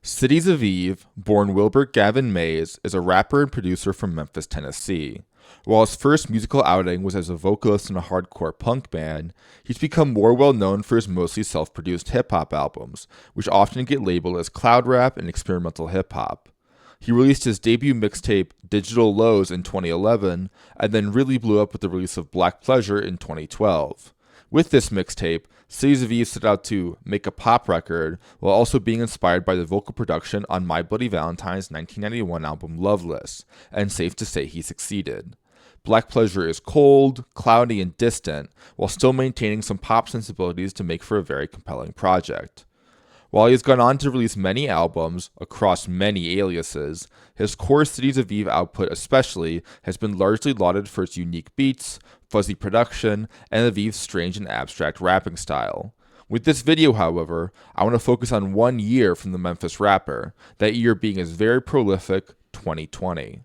Cities Aviv, born Wilbert Gavin Mays, is a rapper and producer from Memphis, Tennessee. While his first musical outing was as a vocalist in a hardcore punk band, he's become more well known for his mostly self produced hip hop albums, which often get labeled as cloud rap and experimental hip hop. He released his debut mixtape, Digital Lows, in 2011, and then really blew up with the release of Black Pleasure in 2012. With this mixtape, Cities Aviv set out to make a pop record while also being inspired by the vocal production on My Bloody Valentine's 1991 album Loveless, and safe to say he succeeded. Black Pleasure is cold, cloudy, and distant, while still maintaining some pop sensibilities to make for a very compelling project. While he has gone on to release many albums across many aliases, his core Cities Aviv output especially has been largely lauded for its unique beats, fuzzy production, and Aviv's strange and abstract rapping style. With this video, however, I want to focus on 1 year from the Memphis rapper, that year being his very prolific 2020.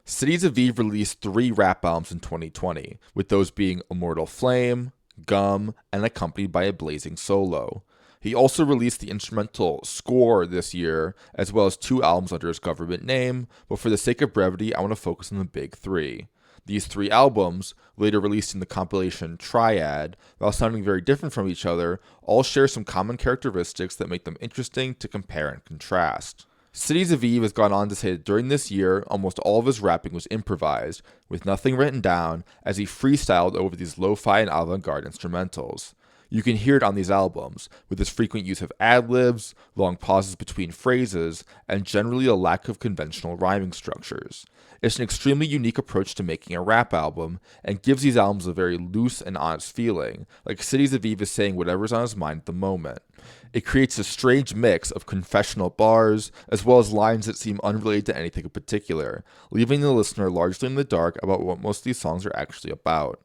Cities Aviv released 3 rap albums in 2020, with those being Immortal Flame, Gum, and accompanied by a blazing solo. He also released the instrumental Score this year, as well as 2 albums under his government name, but for the sake of brevity, I want to focus on the big 3. These 3 albums, later released in the compilation Triad, while sounding very different from each other, all share some common characteristics that make them interesting to compare and contrast. Cities Aviv has gone on to say that during this year, almost all of his rapping was improvised, with nothing written down, as he freestyled over these lo-fi and avant-garde instrumentals. You can hear it on these albums, with his frequent use of ad-libs, long pauses between phrases, and generally a lack of conventional rhyming structures. It's an extremely unique approach to making a rap album, and gives these albums a very loose and honest feeling, like Cities Aviv is saying whatever's on his mind at the moment. It creates a strange mix of confessional bars, as well as lines that seem unrelated to anything in particular, leaving the listener largely in the dark about what most of these songs are actually about.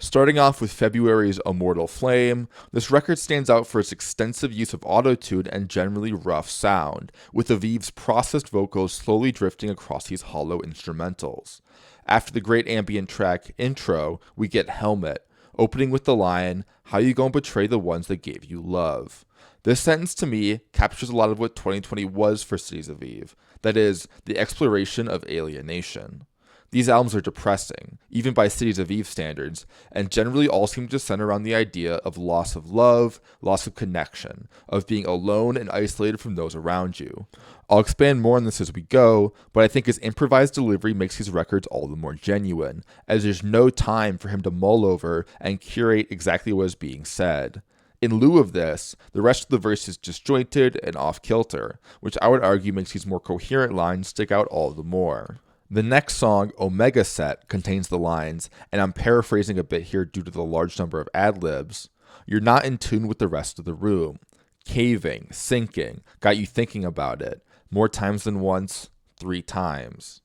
Starting off with February's Immortal Flame, this record stands out for its extensive use of autotune and generally rough sound, with Aviv's processed vocals slowly drifting across these hollow instrumentals. After the great ambient track Intro, we get Helmet, opening with the line, "How you gonna betray the ones that gave you love?" This sentence to me captures a lot of what 2020 was for Cities Aviv, that is, the exploration of alienation. These albums are depressing, even by Cities Aviv standards, and generally all seem to center around the idea of loss of love, loss of connection, of being alone and isolated from those around you. I'll expand more on this as we go, but I think his improvised delivery makes these records all the more genuine, as there's no time for him to mull over and curate exactly what is being said. In lieu of this, the rest of the verse is disjointed and off-kilter, which I would argue makes these more coherent lines stick out all the more. The next song, Omega Set, contains the lines, and I'm paraphrasing a bit here due to the large number of ad-libs, "You're not in tune with the rest of the room. Caving, sinking, got you thinking about it. More times than once, 3 times."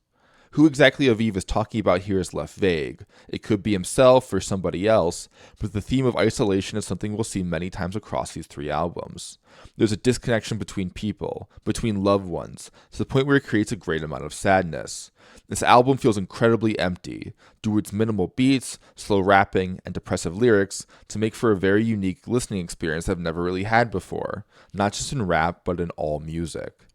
Who exactly Aviv is talking about here is left vague. It could be himself or somebody else, but the theme of isolation is something we'll see many times across these 3 albums. There's a disconnection between people, between loved ones, to the point where it creates a great amount of sadness. This album feels incredibly empty, due to its minimal beats, slow rapping, and depressive lyrics, to make for a very unique listening experience I've never really had before, not just in rap, but in all music.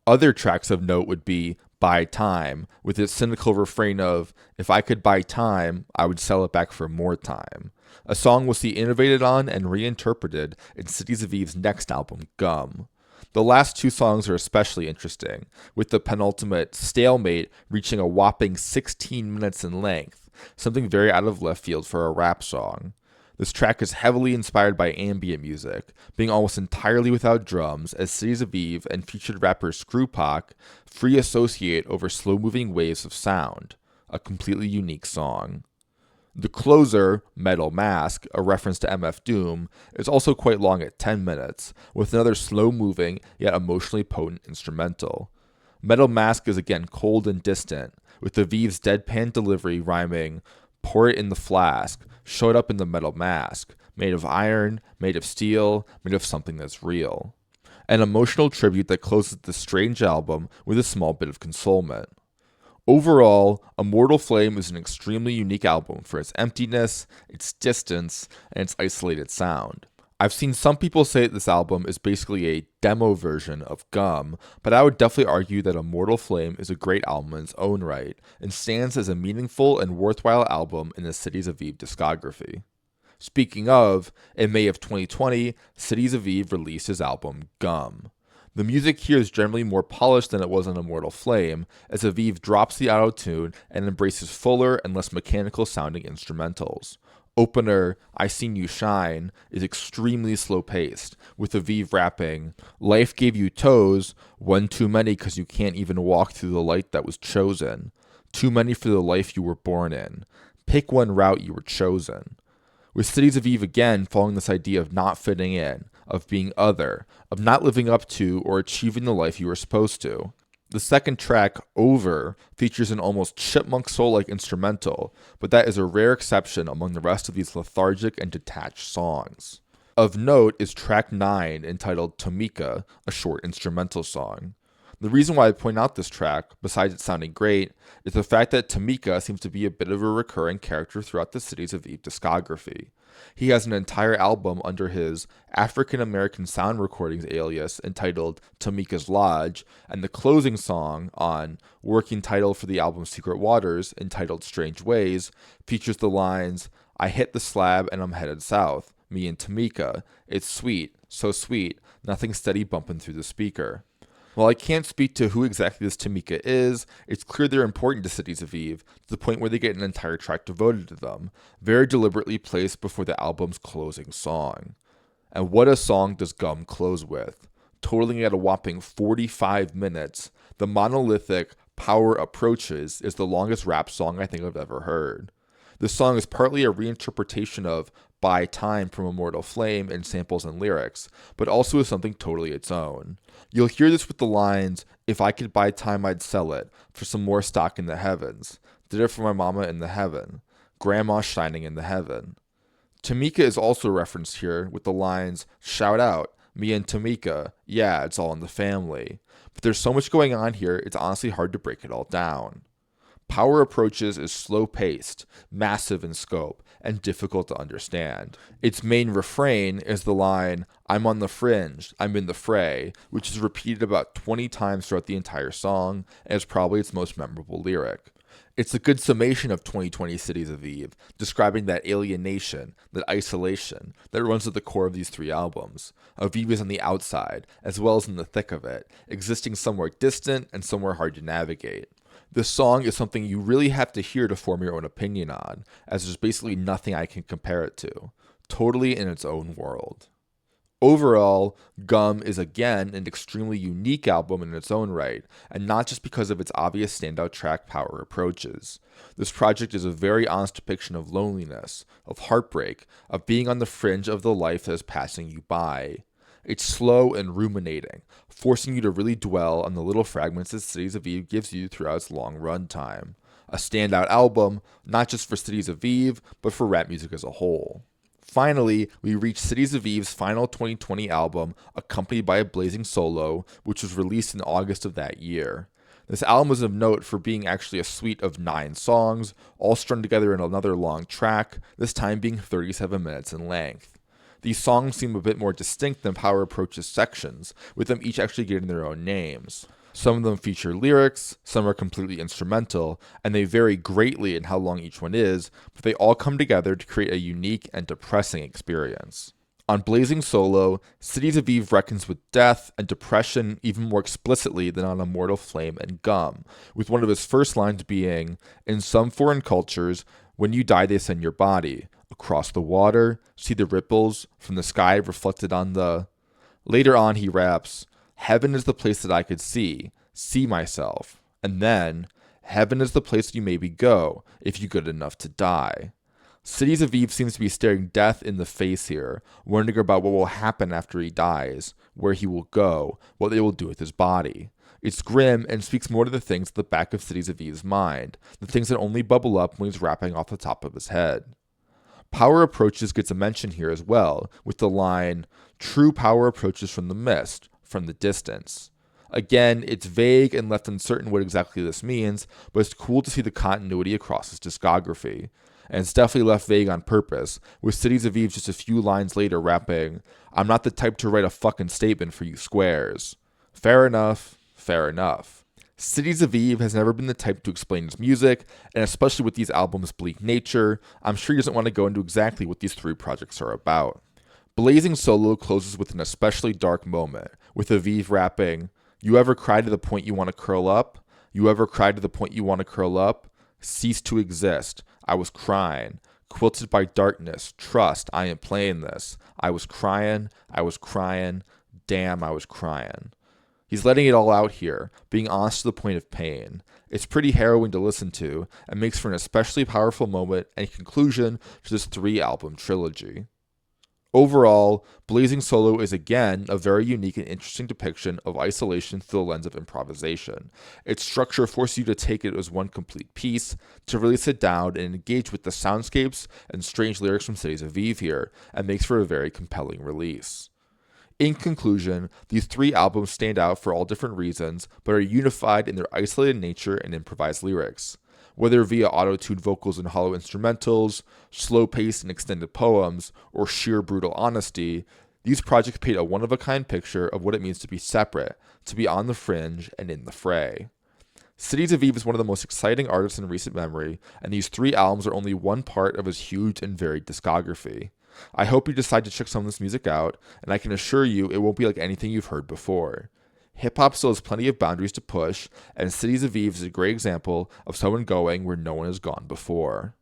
Other tracks of note would be Buy Time, with its cynical refrain of, "If I could buy time, I would sell it back for more time." A song we'll see innovated on and reinterpreted in Cities Aviv's next album, Gum. The last 2 songs are especially interesting, with the penultimate, Stalemate, reaching a whopping 16 minutes in length, something very out of left field for a rap song. This track is heavily inspired by ambient music, being almost entirely without drums, as Cities Aviv and featured rapper Screwpock free associate over slow-moving waves of sound, a completely unique song. The closer, Metal Mask, a reference to MF Doom, is also quite long at 10 minutes, with another slow-moving yet emotionally potent instrumental. Metal Mask is again cold and distant, with Aviv's deadpan delivery rhyming, "Pour it in the flask, showed up in the metal mask, made of iron, made of steel, made of something that's real." An emotional tribute that closes this strange album with a small bit of consolement. Overall, Immortal Flame is an extremely unique album for its emptiness, its distance, and its isolated sound. I've seen some people say that this album is basically a demo version of Gum, but I would definitely argue that Immortal Flame is a great album in its own right, and stands as a meaningful and worthwhile album in the Cities Aviv discography. Speaking of, in May of 2020, Cities Aviv released his album Gum. The music here is generally more polished than it was on Immortal Flame, as Aviv drops the auto-tune and embraces fuller and less mechanical sounding instrumentals. Opener, I Seen You Shine, is extremely slow paced, with Aviv rapping, Life gave you toes, one too many cause you can't even walk through the light that was chosen. Too many for the life you were born in. Pick one route you were chosen. With Cities Aviv again following this idea of not fitting in, of being other, of not living up to or achieving the life you were supposed to. The second track, Over, features an almost chipmunk soul-like instrumental, but that is a rare exception among the rest of these lethargic and detached songs. Of note is track 9, entitled Tamika, a short instrumental song. The reason why I point out this track, besides it sounding great, is the fact that Tamika seems to be a bit of a recurring character throughout the Cities Aviv discography. He has an entire album under his African American sound recordings alias entitled Tamika's Lodge, and the closing song on working title for the album Secret Waters, entitled Strange Ways, features the lines, I hit the slab and I'm headed south, me and Tamika, it's sweet, so sweet, nothing steady bumping through the speaker. While I can't speak to who exactly this Tamika is, it's clear they're important to Cities Aviv, to the point where they get an entire track devoted to them, very deliberately placed before the album's closing song. And what a song does Gum close with. Totaling at a whopping 45 minutes, the monolithic Power Approaches is the longest rap song I think I've ever heard. This song is partly a reinterpretation of Buy Time from Immortal Flame in samples and lyrics, but also is something totally its own. You'll hear this with the lines, if I could buy time I'd sell it, for some more stock in the heavens, did it for my mama in the heaven, grandma shining in the heaven. Tamika is also referenced here with the lines, shout out, me and Tamika, yeah, it's all in the family. But there's so much going on here, it's honestly hard to break it all down. Power Approaches is slow-paced, massive in scope, and difficult to understand. Its main refrain is the line, I'm on the fringe, I'm in the fray, which is repeated about 20 times throughout the entire song, and is probably its most memorable lyric. It's a good summation of 2020 Cities Aviv, describing that alienation, that isolation, that runs at the core of these three albums. Aviv is on the outside, as well as in the thick of it, existing somewhere distant and somewhere hard to navigate. This song is something you really have to hear to form your own opinion on, as there's basically nothing I can compare it to. Totally in its own world. Overall, Gum is again an extremely unique album in its own right, and not just because of its obvious standout track Power Approaches. This project is a very honest depiction of loneliness, of heartbreak, of being on the fringe of the life that is passing you by. It's slow and ruminating, forcing you to really dwell on the little fragments that Cities Aviv gives you throughout its long run time. A standout album, not just for Cities Aviv, but for rap music as a whole. Finally, we reach Cities Aviv's final 2020 album, accompanied by a blazing solo, which was released in August of that year. This album is of note for being actually a suite of 9 songs, all strung together in another long track, this time being 37 minutes in length. These songs seem a bit more distinct than Power Approach's sections, with them each actually getting their own names. Some of them feature lyrics, some are completely instrumental, and they vary greatly in how long each one is, but they all come together to create a unique and depressing experience. On Blazing Solo, Cities Aviv reckons with death and depression even more explicitly than on Immortal Flame and Gum, with one of his first lines being, in some foreign cultures, when you die they send your body across the water, see the ripples from the sky reflected on the... Later on he raps, heaven is the place that I could see myself, and then, heaven is the place you maybe go if you're good enough to die. Cities Aviv seems to be staring death in the face here, wondering about what will happen after he dies, where he will go, what they will do with his body. It's grim and speaks more to the things at the back of Cities Aviv's mind, the things that only bubble up when he's rapping off the top of his head. Power Approaches gets a mention here as well, with the line, true power approaches from the mist, from the distance. Again, it's vague and left uncertain what exactly this means, but it's cool to see the continuity across his discography. and it's definitely left vague on purpose, with Cities Aviv just a few lines later rapping, "I'm not the type to write a fucking statement for you squares." Fair enough, fair enough. Cities Aviv has never been the type to explain his music, and especially with these albums' bleak nature, I'm sure he doesn't want to go into exactly what these three projects are about. Blazing Solo closes with an especially dark moment, with Aviv rapping, "You ever cry to the point you want to curl up? You ever cry to the point you want to curl up? Cease to exist. I was crying. Quilted by darkness. Trust, I am playing this. I was crying. Damn, I was crying." He's letting it all out here, being honest to the point of pain. It's pretty harrowing to listen to, and makes for an especially powerful moment and conclusion to this 3-album trilogy. Overall, Blazing Solo is again a very unique and interesting depiction of isolation through the lens of improvisation. Its structure forces you to take it as one complete piece, to really sit down and engage with the soundscapes and strange lyrics from Cities Aviv here, and makes for a very compelling release. In conclusion, these 3 albums stand out for all different reasons, but are unified in their isolated nature and improvised lyrics. Whether via auto-tuned vocals and hollow instrumentals, slow-paced and extended poems, or sheer brutal honesty, these projects paint a one-of-a-kind picture of what it means to be separate, to be on the fringe and in the fray. Cities Aviv is one of the most exciting artists in recent memory, and these 3 albums are only one part of his huge and varied discography. I hope you decide to check some of this music out, and I can assure you it won't be like anything you've heard before. Hip-hop still has plenty of boundaries to push, and Cities Aviv is a great example of someone going where no one has gone before.